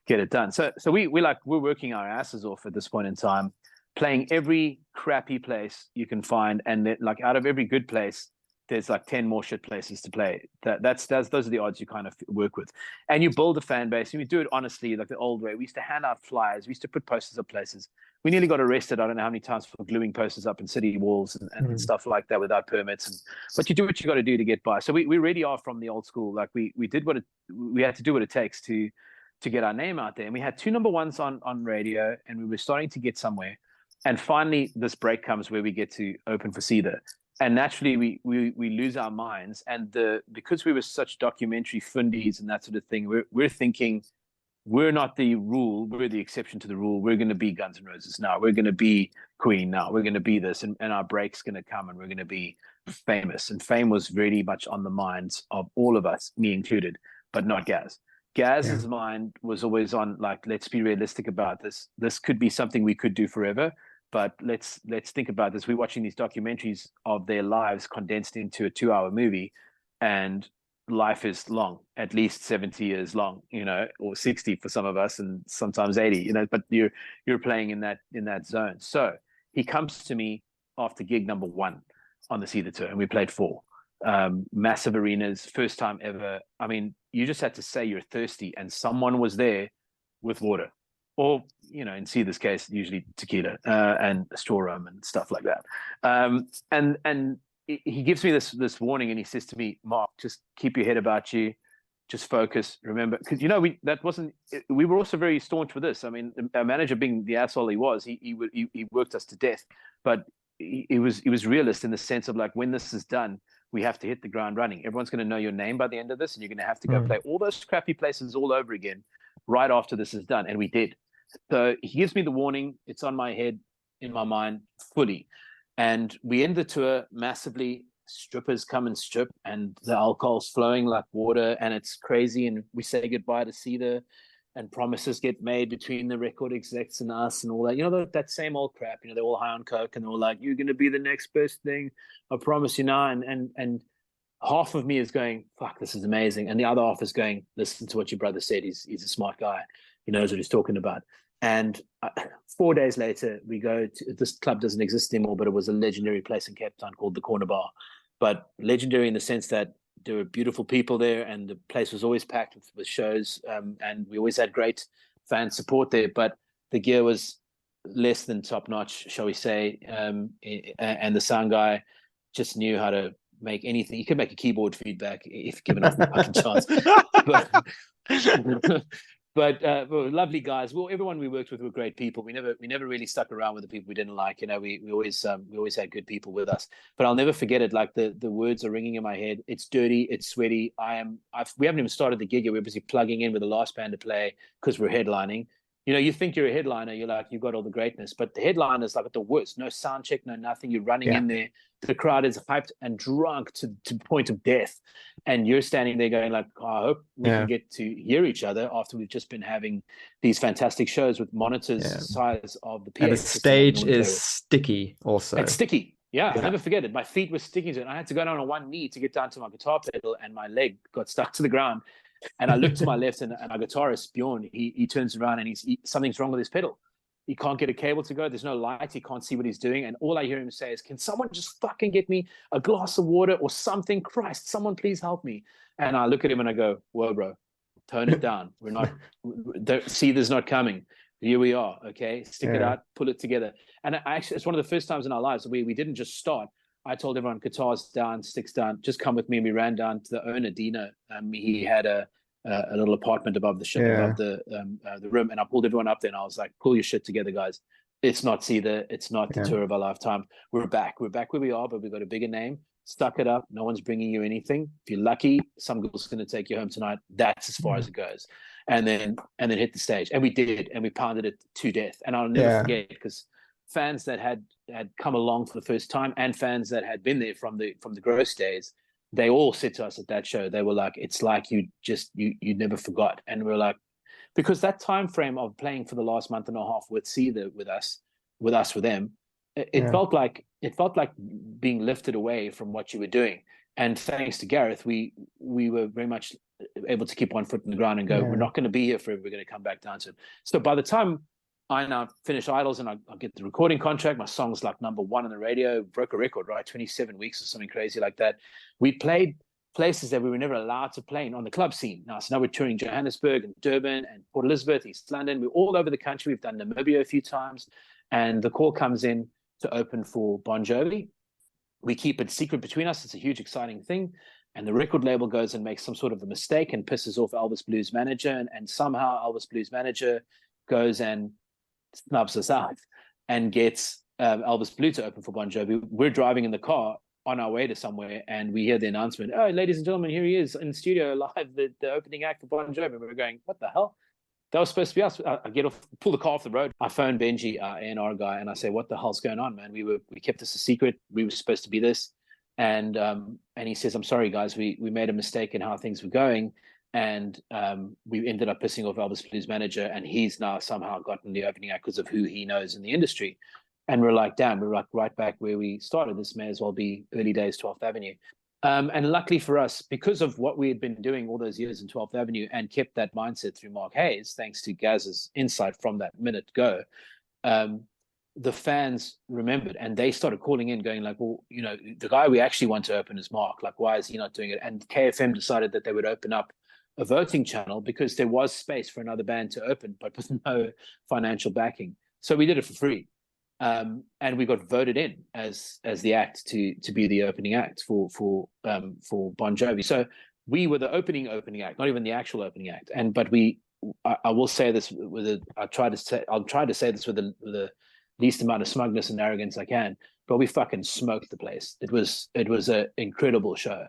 get it done. So we're working our asses off at this point in time, playing every crappy place you can find, and like out of every good place, there's like 10 more shit places to play. Those are the odds you kind of work with. And you build a fan base, and we do it honestly, like the old way. We used to hand out flyers. We used to put posters up places. We nearly got arrested, I don't know how many times, for gluing posters up in city walls and stuff like that without permits. But you do what you got to do to get by. So we really are from the old school. Like we did we had to do what it takes to get our name out there. And we had 2 number ones on radio, and we were starting to get somewhere. And finally, this break comes where we get to open for Seether. And naturally, we lose our minds. And because we were such documentary fundies and that sort of thing, we're thinking, we're not the rule, we're the exception to the rule. We're going to be Guns N' Roses now. We're going to be Queen now. We're going to be this, and our break's going to come, and we're going to be famous. And fame was very much on the minds of all of us, me included, but not Gaz. Gaz's mind was always on, like, let's be realistic about this. This could be something we could do forever. But let's think about this. We're watching these documentaries of their lives condensed into a 2-hour movie, and life is long, at least 70 years long, or 60 for some of us, and sometimes 80, but you're playing in that zone. So he comes to me after gig number 1 on the Seether tour, and we played 4 massive arenas, first time ever. I mean, you just had to say you're thirsty, and someone was there with water. Or, in Seether's case, usually tequila and straw rum and stuff like that. And he gives me this warning, and he says to me, Mark, just keep your head about you, just focus, remember, because we were also very staunch with this. I mean, our manager, being the asshole he was, he worked us to death, but he was realist in the sense of, like, when this is done, we have to hit the ground running. Everyone's going to know your name by the end of this, and you're going to have to go play all those crappy places all over again right after this is done. And we did. So he gives me the warning. It's on my head, in my mind, fully. And we end the tour massively strippers come and strip, and the alcohol's flowing like water, and it's crazy. And we say goodbye to Cedar, and promises get made between the record execs and us and all that. That same old crap. They're all high on coke, and they're all like, "You're going to be the next best thing. I promise you now." And half of me is going, "Fuck, this is amazing," and the other half is going, "Listen to what your brother said. He's a smart guy. He knows what he's talking about." And 4 days later, we go to this club doesn't exist anymore, but it was a legendary place in Cape Town called the Corner Bar. But legendary in the sense that there were beautiful people there, and the place was always packed with shows, and we always had great fan support there. But the gear was less than top notch, shall we say? And the sound guy just knew how to make anything. He could make a keyboard feedback if given a fucking chance. But lovely guys. Well, everyone we worked with were great people. We never really stuck around with the people we didn't like. We always had good people with us. But I'll never forget it. Like the words are ringing in my head. It's dirty. It's sweaty. We haven't even started the gig yet. We're busy plugging in with the last band to play because we're headlining. You think you're a headliner. You're like, you've got all the greatness. But the headliner's like at the worst. No sound check, no nothing. You're running in there. The crowd is hyped and drunk to the point of death. And you're standing there going like, oh, I hope we can get to hear each other after we've just been having these fantastic shows with monitors size of the PA. And the stage is sticky also. It's sticky. Yeah, I'll never forget it. My feet were sticking to it. I had to go down on one knee to get down to my guitar pedal, and my leg got stuck to the ground. And I look to my left, and our guitarist, Bjorn, he turns around and something's wrong with his pedal. He can't get a cable to go. There's no light. He can't see what he's doing. And all I hear him say is, "Can someone just fucking get me a glass of water or something? Christ, someone please help me." And I look at him and I go, "Whoa, bro, tone it down. We're not, see, there's not coming. Here we are, okay? Stick it out, pull it together." And it's one of the first times in our lives that we didn't just start. I told everyone, guitars down, sticks down, just come with me. And we ran down to the owner, Dino. He had a little apartment above the ship, above the room, and I pulled everyone up there, and I was like, "Pull your shit together, guys. It's not Cedar. It's not the tour of our lifetime. We're back. We're back where we are, but we've got a bigger name. Stuck it up. No one's bringing you anything. If you're lucky, some girl's going to take you home tonight. That's as far as it goes." And then hit the stage, and we did, and we pounded it to death. And I'll never forget, because fans that had come along for the first time, and fans that had been there from the Gross days, they all said to us at that show, they were like, "It's like you never forgot." And we're like, because that time frame of playing for the last month and a half with Cedar, with us with them, it felt like being lifted away from what you were doing. And thanks to Gareth, we were very much able to keep one foot in the ground and go, "We're not going to be here forever. We're going to come back down to it." So by the time I now finish Idols and I get the recording contract, my song's like number one on the radio, broke a record, right? 27 weeks or something crazy like that. We played places that we were never allowed to play on the club scene. So now we're touring Johannesburg and Durban and Port Elizabeth, East London. We're all over the country. We've done Namibia a few times. And the call comes in to open for Bon Jovi. We keep it secret between us. It's a huge, exciting thing. And the record label goes and makes some sort of a mistake and pisses off Elvis Blues manager. And somehow Elvis Blues manager goes and snubs us out and gets Elvis Blue to open for Bon Jovi. We're driving in the car on our way to somewhere, and we hear the announcement, "Oh, ladies and gentlemen, here he is in the studio live, the opening act for Bon Jovi." And we're going, "What the hell? That was supposed to be us." I get off, pull the car off the road. I phone Benji, our A&R guy, and I say, "What the hell's going on, man? We kept this a secret. We were supposed to be this." And he says, "I'm sorry, guys. We made a mistake in how things were going. And we ended up pissing off Elvis Blues manager, and he's now somehow gotten the opening act because of who he knows in the industry." And we're like, damn, we're like right back where we started. This may as well be early days 12th Avenue. And luckily for us, because of what we had been doing all those years in 12th Avenue and kept that mindset through Mark Haze, thanks to Gaz's insight from that minute go, the fans remembered, and they started calling in going like, "Well, the guy we actually want to open is Mark. Like, why is he not doing it?" And KFM decided that they would open up a voting channel because there was space for another band to open, but with no financial backing. So we did it for free. And we got voted in as the act to be the opening act for Bon Jovi. So we were the opening act, not even the actual opening act. But I will say this I'll try to say this with the least amount of smugness and arrogance I can, but we fucking smoked the place. It was an incredible show.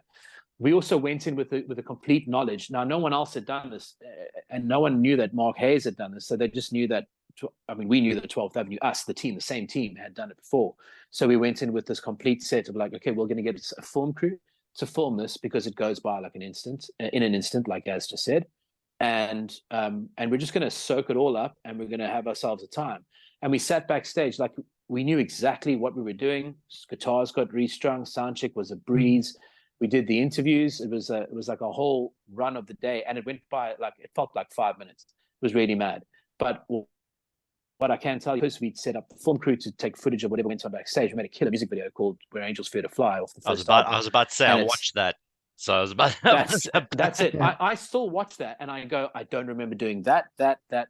We also went in with a complete knowledge. Now, no one else had done this, and no one knew that Mark Haze had done this. So they just knew that we knew that 12th Avenue, us, the team, the same team had done it before. So we went in with this complete set of like, okay, we're going to get a film crew to film this because it goes by like in an instant, like Gaz just said. And we're just going to soak it all up and we're going to have ourselves a time. And we sat backstage, like we knew exactly what we were doing. Guitars got restrung, sound check was a breeze. We did the interviews. It was like a whole run of the day, and it went by like it felt like 5 minutes. It was really mad. But what I can tell you is we'd set up the film crew to take footage of whatever went on backstage. We made a killer music video called "Where Angels Fear to Fly" off the first album. I was about to say I watched that. So I was about. That's it. Yeah. I still watch that and I go, I don't remember doing that. No, I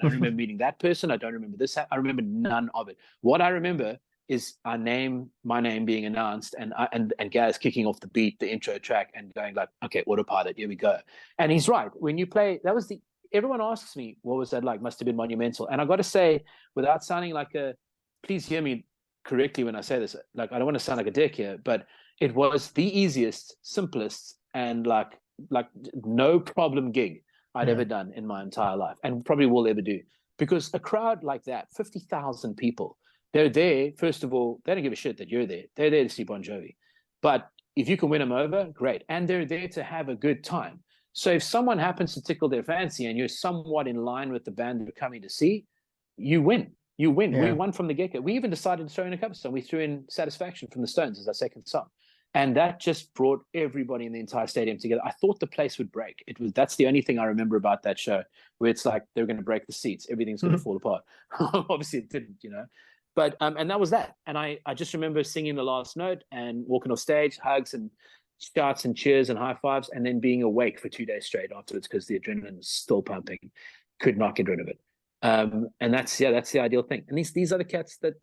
don't remember meeting that person. I don't remember this. I remember none of it. What I remember is my name being announced and Gaz kicking off the beat, the intro track, and going like, okay, autopilot, here we go. And he's right. When you play, everyone asks me, what was that like? Must have been monumental. And I got to say, without sounding like please hear me correctly when I say this, like I don't want to sound like a dick here, but it was the easiest, simplest, and like no problem gig I'd ever done in my entire life, and probably will ever do. Because a crowd like that, 50,000 people, they're there. First of all, they don't give a shit that you're there. They're there to see Bon Jovi. But if you can win them over, great. And they're there to have a good time. So if someone happens to tickle their fancy and you're somewhat in line with the band they're coming to see, you win. You win. Yeah. We won from the get-go. We even decided to throw in a cover song. We threw in Satisfaction from the Stones as our second song. And that just brought everybody in the entire stadium together. I thought the place would break. That's the only thing I remember about that show, where it's like they're going to break the seats. Everything's going to fall apart. Obviously it didn't, But and that was that. And I just remember singing the last note and walking off stage, hugs and shouts and cheers and high fives, and then being awake for 2 days straight afterwards because the adrenaline was still pumping. Could not get rid of it. And that's the ideal thing. And these other cats that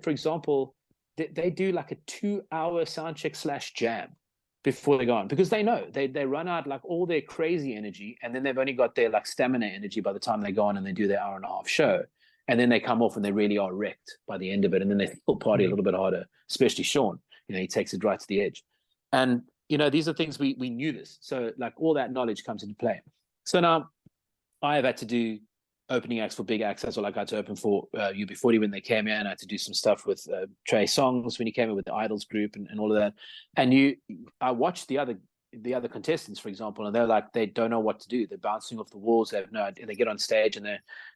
for example, they do like a 2-hour sound check / jam before they go on, because they know they run out like all their crazy energy, and then they've only got their like stamina energy by the time they go on and they do their hour-and-a-half show, and then they come off and they really are wrecked by the end of it, and then they still party a little bit harder, especially Sean. He takes it right to the edge. And these are things we knew this, so like all that knowledge comes into play. So now I have had to do opening acts for big acts. That's all I got to open for UB40 when they came in. I had to do some stuff with Trey Songs when he came in with the Idols group and all of that. And I watched the other contestants, for example, and they're like, they don't know what to do. They're bouncing off the walls. They have no idea. They get on stage and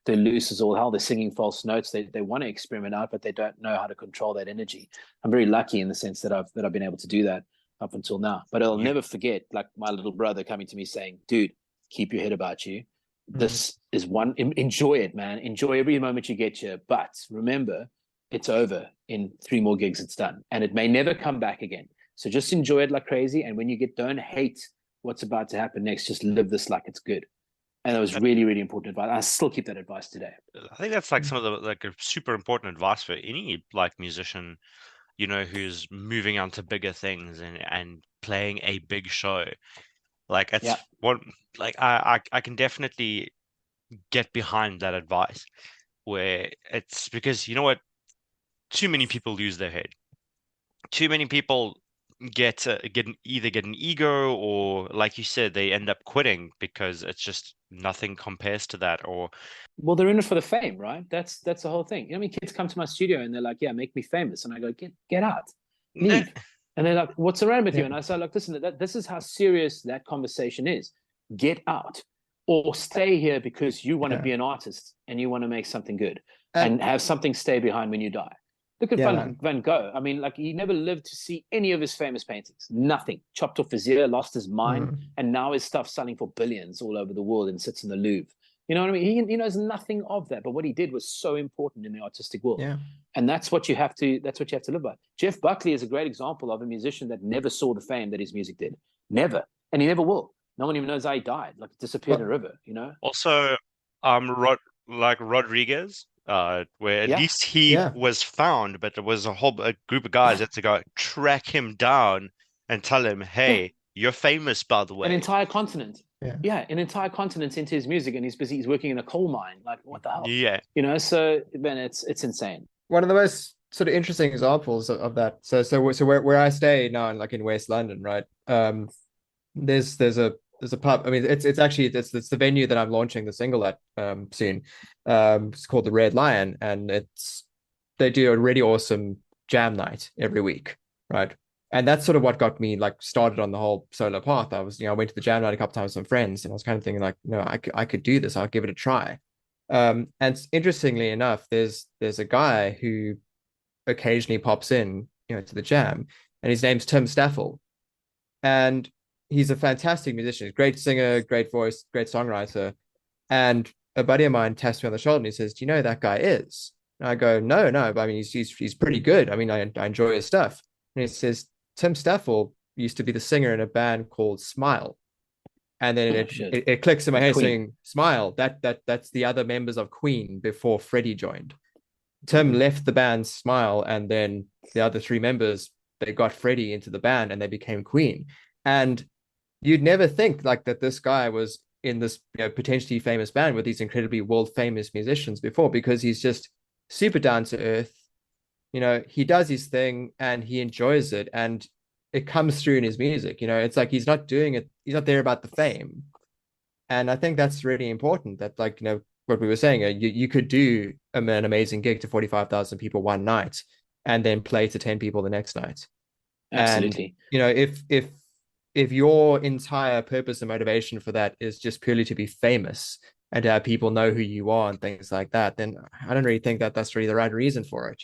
they're loose as all hell. They're singing false notes. They want to experiment out, but they don't know how to control that energy. I'm very lucky in the sense that I've been able to do that up until now. But I'll never forget like my little brother coming to me saying, dude, keep your head about you. This is enjoy it, man. Enjoy every moment you get here. But remember, it's over. In 3 more gigs, it's done. And it may never come back again. So just enjoy it like crazy. And when you don't hate what's about to happen next, just live this like it's good. And that was really, really important advice. I still keep that advice today. I think that's like some of the like a super important advice for any like musician, who's moving on to bigger things and playing a big show. Like it's what like I can definitely get behind that advice, where it's because too many people lose their head. Too many people get an ego, or like you said, they end up quitting because it's just nothing compares to that. Or well, they're in it for the fame, right? That's the whole thing. Kids come to my studio and they're like, yeah, make me famous, and I go, get out, leave. And they're like, what's wrong with you? And I say, look, listen, this is how serious that conversation is. Get out or stay here because you want to be an artist and you want to make something good and have something stay behind when you die. Look at Van Gogh. I mean, like he never lived to see any of his famous paintings. Nothing. Chopped off his ear, lost his mind, and now his stuff's selling for billions all over the world and sits in the Louvre. You know what I mean? He knows nothing of that, but what he did was so important in the artistic world. Yeah. And that's what you have to live by. Jeff Buckley is a great example of a musician that never saw the fame that his music did. Never. And he never will. No one even knows how he died. Like it disappeared in a river, Also, Rodriguez, where at least he was found, but there was a group of guys that had to go track him down and tell him, hey, you're famous, by the way. An entire continent. Yeah, an entire continent into his music, and he's busy. He's working in a coal mine. Like, what the hell? Yeah, So man, it's insane. One of the most sort of interesting examples of that. So where I stay now, like in West London, right? There's a there's a pub. I mean, it's actually it's the venue that I'm launching the single at soon. It's called the Red Lion, and they do a really awesome jam night every week, right? And that's sort of what got me like started on the whole solo path. I went to the jam night a couple times with some friends, and I was kind of thinking like, no, I could do this. I'll give it a try. And interestingly enough, there's a guy who occasionally pops in, to the jam, and his name's Tim Staffel, and he's a fantastic musician, great singer, great voice, great songwriter. And a buddy of mine taps me on the shoulder and he says, "Do you know who that guy is?" And I go, "No, no, but I mean, he's pretty good. I mean, I enjoy his stuff." And he says, "Tim Staffel used to be the singer in a band called Smile." And then it clicks in my head saying, "Smile, that's the other members of Queen before Freddie joined." Tim left the band Smile, and then the other three members, they got Freddie into the band and they became Queen. And you'd never think like that this guy was in this potentially famous band with these incredibly world famous musicians before, because he's just super down to earth. He does his thing and he enjoys it, and it comes through in his music. It's like he's not doing it, he's not there about the fame. And I think that's really important, that like what we were saying, you could do an amazing gig to 45,000 people one night and then play to 10 people the next night. Absolutely. And if your entire purpose and motivation for that is just purely to be famous and to have people know who you are and things like that, then I don't really think that that's really the right reason for it,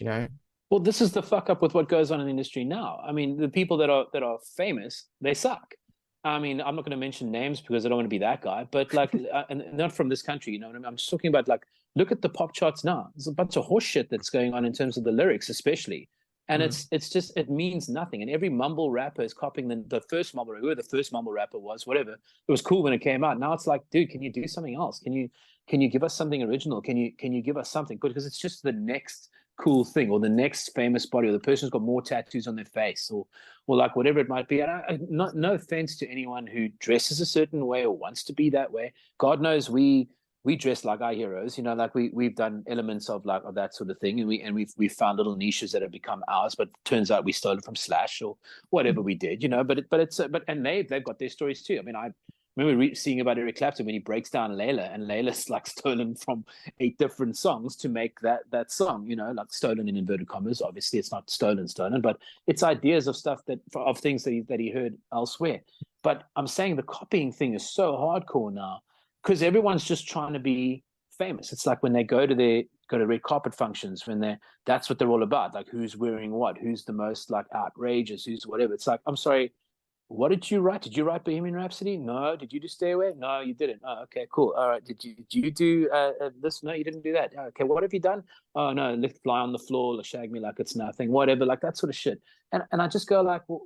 Well, this is the fuck up with what goes on in the industry now. I mean, the people that are famous, they suck. I mean, I'm not going to mention names because I don't want to be that guy, but like, and not from this country, what I mean? I'm just talking about like, look at the pop charts now. There's a bunch of horse shit that's going on in terms of the lyrics, especially. And it's just, it means nothing. And every mumble rapper is copying the first mumble, whoever the first mumble rapper was, whatever. It was cool when it came out. Now it's like, dude, can you do something else? Can you give us something original? Can you give us something good? Because it's just the next cool thing, or the next famous body, or the person who's got more tattoos on their face, or like whatever it might be. And no offense to anyone who dresses a certain way or wants to be that way. God knows we dress like our heroes, like we've done elements of that sort of thing, and we've found little niches that have become ours, but turns out we stole it from Slash or whatever we did, and they've got their stories too. I mean, I remember seeing about Eric Clapton when he breaks down Layla, and Layla's like stolen from 8 different songs to make that song, like stolen in inverted commas. Obviously, it's not stolen, but it's ideas of stuff of things that he heard elsewhere. But I'm saying the copying thing is so hardcore now because everyone's just trying to be famous. It's like when they go to red carpet functions, that's what they're all about. Like who's wearing what, who's the most like outrageous, who's whatever. It's like, I'm sorry, what did you write? Did you write Bohemian Rhapsody? No. Did you do Stay Away? No, you didn't. Oh, okay, cool. All right. Did you do this? No, you didn't do that. Okay, what have you done? Oh no, fly on the floor, shag me like it's nothing, whatever, like that sort of shit. And I just go like, well,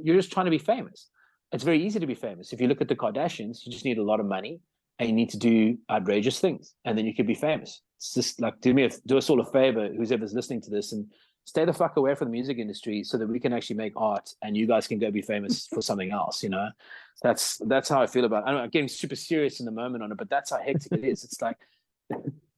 you're just trying to be famous. It's very easy to be famous. If you look at the Kardashians, you just need a lot of money and you need to do outrageous things, and then you could be famous. It's just like, do us all a favor, who's ever's listening to this, and stay the fuck away from the music industry so that we can actually make art and you guys can go be famous for something else. That's how I feel about it. I'm getting super serious in the moment on it, but that's how hectic it is. It's like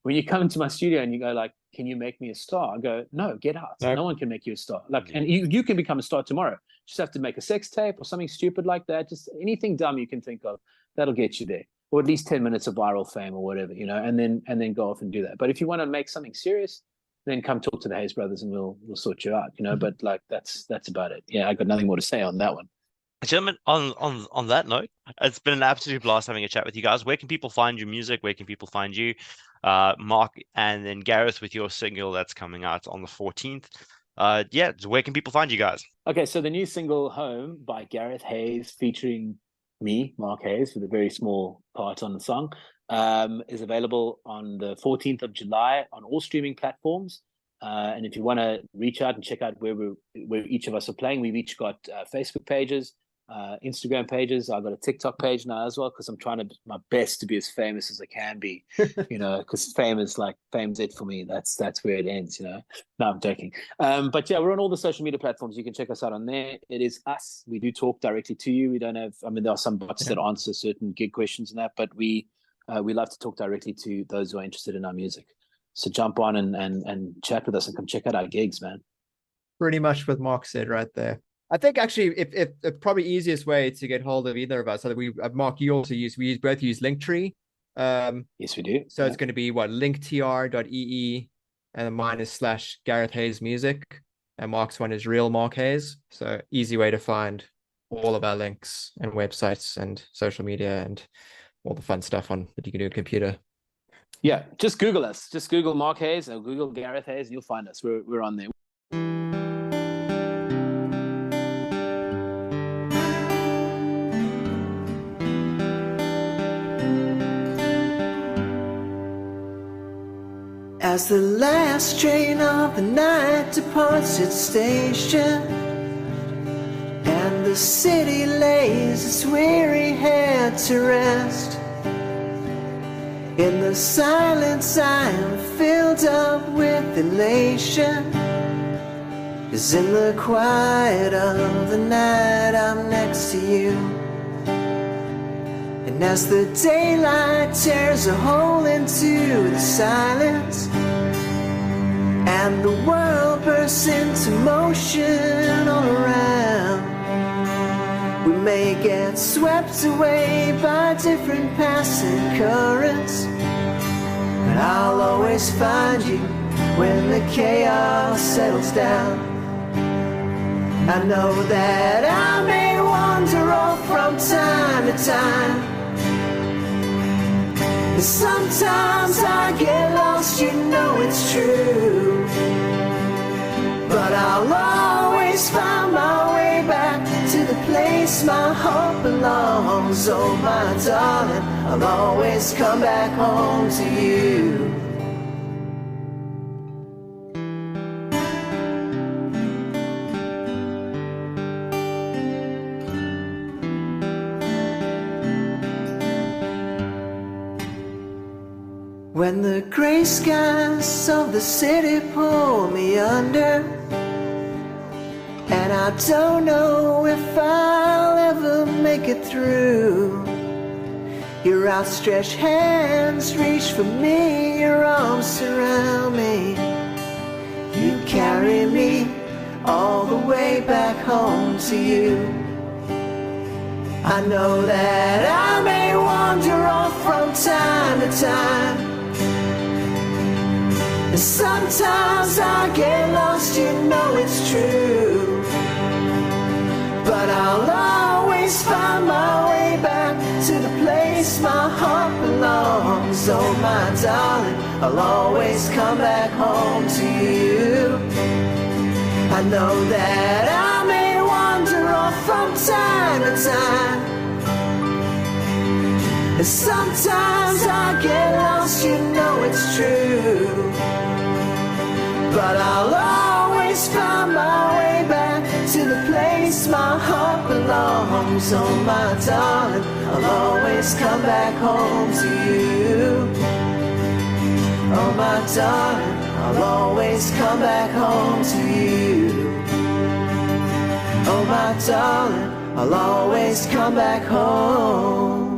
when you come into my studio and you go like, can you make me a star? I go, no, get out. No one can make you a star. Like, and you can become a star tomorrow. You just have to make a sex tape or something stupid like that. Just anything dumb you can think of, that'll get you there. Or at least 10 minutes of viral fame or whatever, and then go off and do that. But if you want to make something serious, then come talk to the Haze brothers and we'll sort you out, But like that's about it. Yeah, I got nothing more to say on that one. Gentlemen, on that note, it's been an absolute blast having a chat with you guys. Where can people find your music? Where can people find you? Mark, and then Gareth with your single that's coming out on the 14th. Where can people find you guys? Okay, so the new single Home by Gareth Haze featuring me, Mark Haze, with a very small part on the song, is available on the 14th of July on all streaming platforms. And if you want to reach out and check out where each of us are playing, we've each got Facebook pages, Instagram pages. I've got a TikTok page now as well, because I'm trying my best to be as famous as I can be, because fame's it for me. That's where it ends, No, I'm joking. But yeah, we're on all the social media platforms. You can check us out on there. It is us. We do talk directly to you. We don't have, there are some bots that answer certain gig questions and that, but we love to talk directly to those who are interested in our music. So jump on and chat with us and come check out our gigs, man. Pretty much what Mark said right there. I think actually, if the probably easiest way to get hold of either of us, so that Mark, you also both use Linktree. Yes, we do. So it's going to be what, linktr.ee, and then mine is /Gareth Haze Music, and Mark's one is Real Mark Haze. So easy way to find all of our links and websites and social media and all the fun stuff on that you can do on a computer. Yeah, just Google us. Just Google Mark Haze or Google Gareth Haze, and you'll find us. We're on there. As the last train of the night departs its station, and the city lays its weary head to rest, in the silence I am filled up with elation, as in the quiet of the night I'm next to you. And as the daylight tears a hole into the silence, and the world bursts into motion all around, we may get swept away by different passing currents, but I'll always find you when the chaos settles down. I know that I may wander off from time to time, and sometimes I get lost, you know it's true, but I'll always find my way back to the place my heart belongs. Oh my darling, I'll always come back home to you. When the gray skies of the city pull me under, and I don't know if I'll ever make it through, your outstretched hands reach for me, your arms surround me, you carry me all the way back home to you. I know that I may wander off from time to time, and sometimes I get lost, you know it's true, but I'll always find my way back to the place my heart belongs. Oh my darling, I'll always come back home to you. I know that I may wander off from time to time, and sometimes I get lost, you know it's true, but I'll always find my way back to the place my heart belongs. Oh my darling, I'll always come back home to you. Oh my darling, I'll always come back home to you. Oh my darling, I'll always come back home.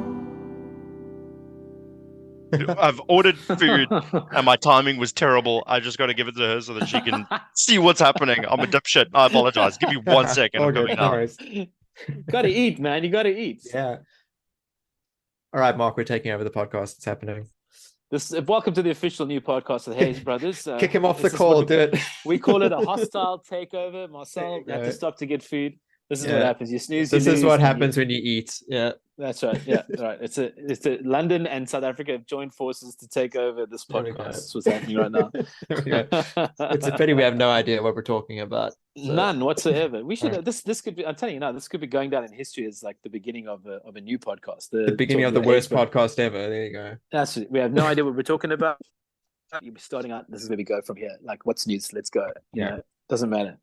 I've ordered food and my timing was terrible. I just got to give it to her so that she can see what's happening. I'm a dipshit. I apologize. Give me 1 second. All I'm good, coming no out. worries. Gotta eat, man. You gotta eat. Yeah. All right, Mark, we're taking over the podcast. It's happening. Welcome to the official new podcast of the Hayes Brothers. Kick him off the call. Do it. We call it a hostile takeover. Marcel had to stop to get food. This is what happens. You snooze. This is what happens when you eat. Yeah. That's right. Yeah, right. It's a London and South Africa have joined forces to take over this podcast. That's what's happening right now. It's a pity we have no idea what we're talking about. So. None whatsoever. We should this could be. I'm telling you now, this could be going down in history as like the beginning of a new podcast. The beginning of the worst podcast ever. There you go. That's it. We have no idea what we're talking about. You'll be starting out. This is where we go from here. Like, what's news? Let's go. Yeah. Doesn't matter.